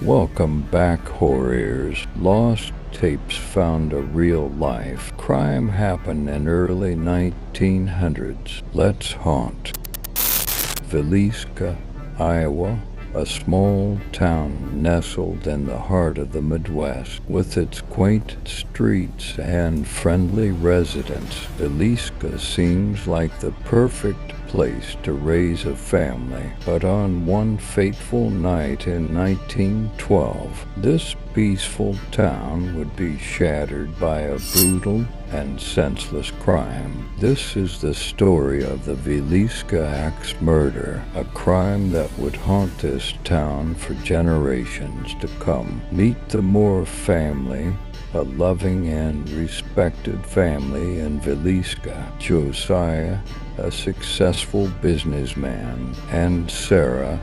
Welcome back, horrors. Lost Tapes found a real life. Crime happened in early 1900s. Let's haunt Villisca, Iowa, a small town nestled in the heart of the Midwest. With its quaint streets and friendly residents, Villisca seems like the perfect place to raise a family. But on one fateful night in 1912, this peaceful town would be shattered by a brutal and senseless crime. This is the story of the Villisca Ax murder, a crime that would haunt this town for generations to come. Meet the Moore family, a loving and respected family in Villisca. Josiah, a successful businessman, and Sarah,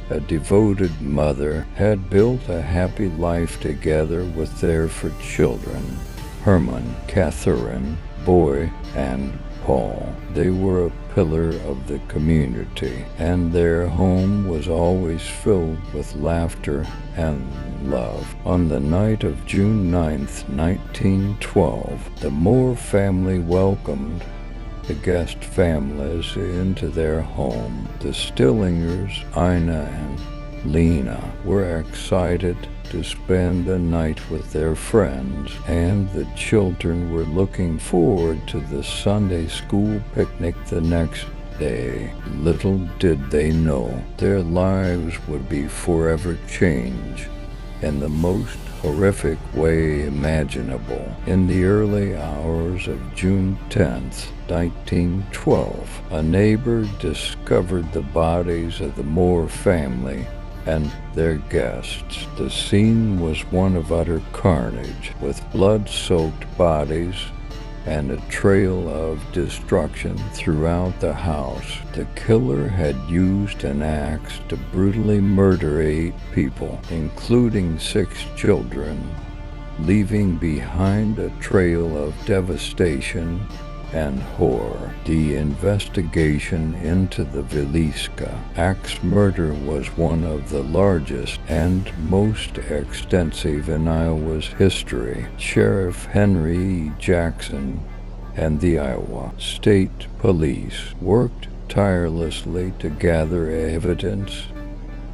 a devoted mother, had built a happy life together with their 4 children, Herman, Catherine, Boy, and Paul. They were a pillar of the community, and their home was always filled with laughter and love. On the night of June 9th, 1912, the Moore family welcomed the guest families into their home. The Stillingers, Ina and Lena, were excited to spend the night with their friends, and the children were looking forward to the Sunday school picnic the next day. Little did they know their lives would be forever changed in the most horrific way imaginable. In the early hours of June 10th, 1912, a neighbor discovered the bodies of the Moore family and their guests. The scene was one of utter carnage, with blood-soaked bodies and a trail of destruction throughout the house. The killer had used an axe to brutally murder 8 people, including 6 children, leaving behind a trail of devastation and horror. The investigation into the Villisca Ax murder was one of the largest and most extensive in Iowa's history. Sheriff Henry E. Jackson and the Iowa State Police worked tirelessly to gather evidence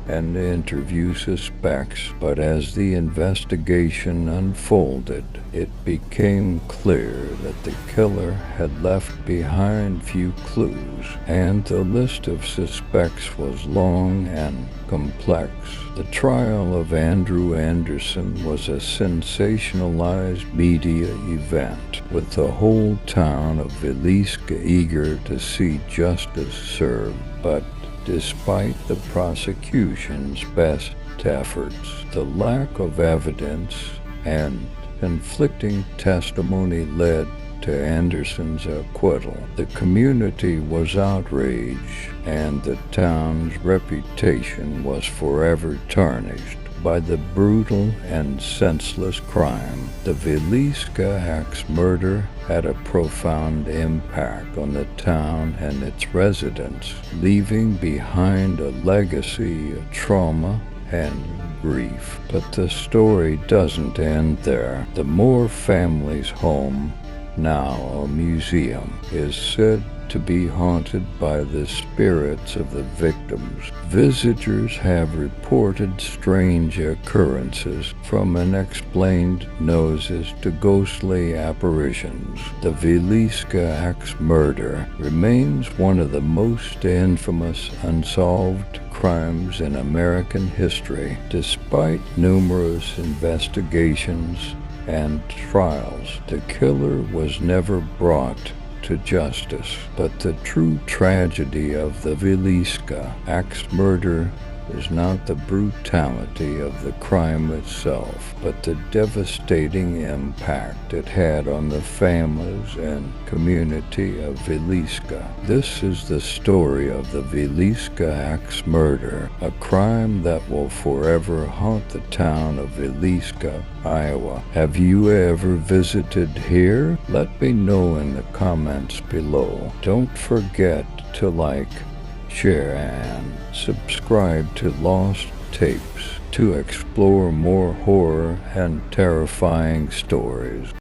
and interview suspects, but as the investigation unfolded, it became clear that the killer had left behind few clues, and the list of suspects was long and complex. The trial of Andrew Anderson was a sensationalized media event, with the whole town of Villisca eager to see justice served. But despite the prosecution's best efforts, the lack of evidence and conflicting testimony led to Anderson's acquittal. The community was outraged, and the town's reputation was forever tarnished by the brutal and senseless crime. The Villisca Ax murder had a profound impact on the town and its residents, leaving behind a legacy of trauma and grief. But the story doesn't end there. The Moore family's home, now a museum, is said to be haunted by the spirits of the victims. Visitors have reported strange occurrences, from unexplained noises to ghostly apparitions. The Villisca Ax murder remains one of the most infamous unsolved crimes in American history, despite numerous investigations and trials. The killer was never brought to justice, but the true tragedy of the Villisca Ax murder is not the brutality of the crime itself, but the devastating impact it had on the families and community of Villisca. This is the story of the Villisca Ax murder, a crime that will forever haunt the town of Villisca, Iowa. Have you ever visited here? Let me know in the comments below. Don't forget to like, share, and subscribe to Lost Llosttapes to explore more horror and terrifying stories.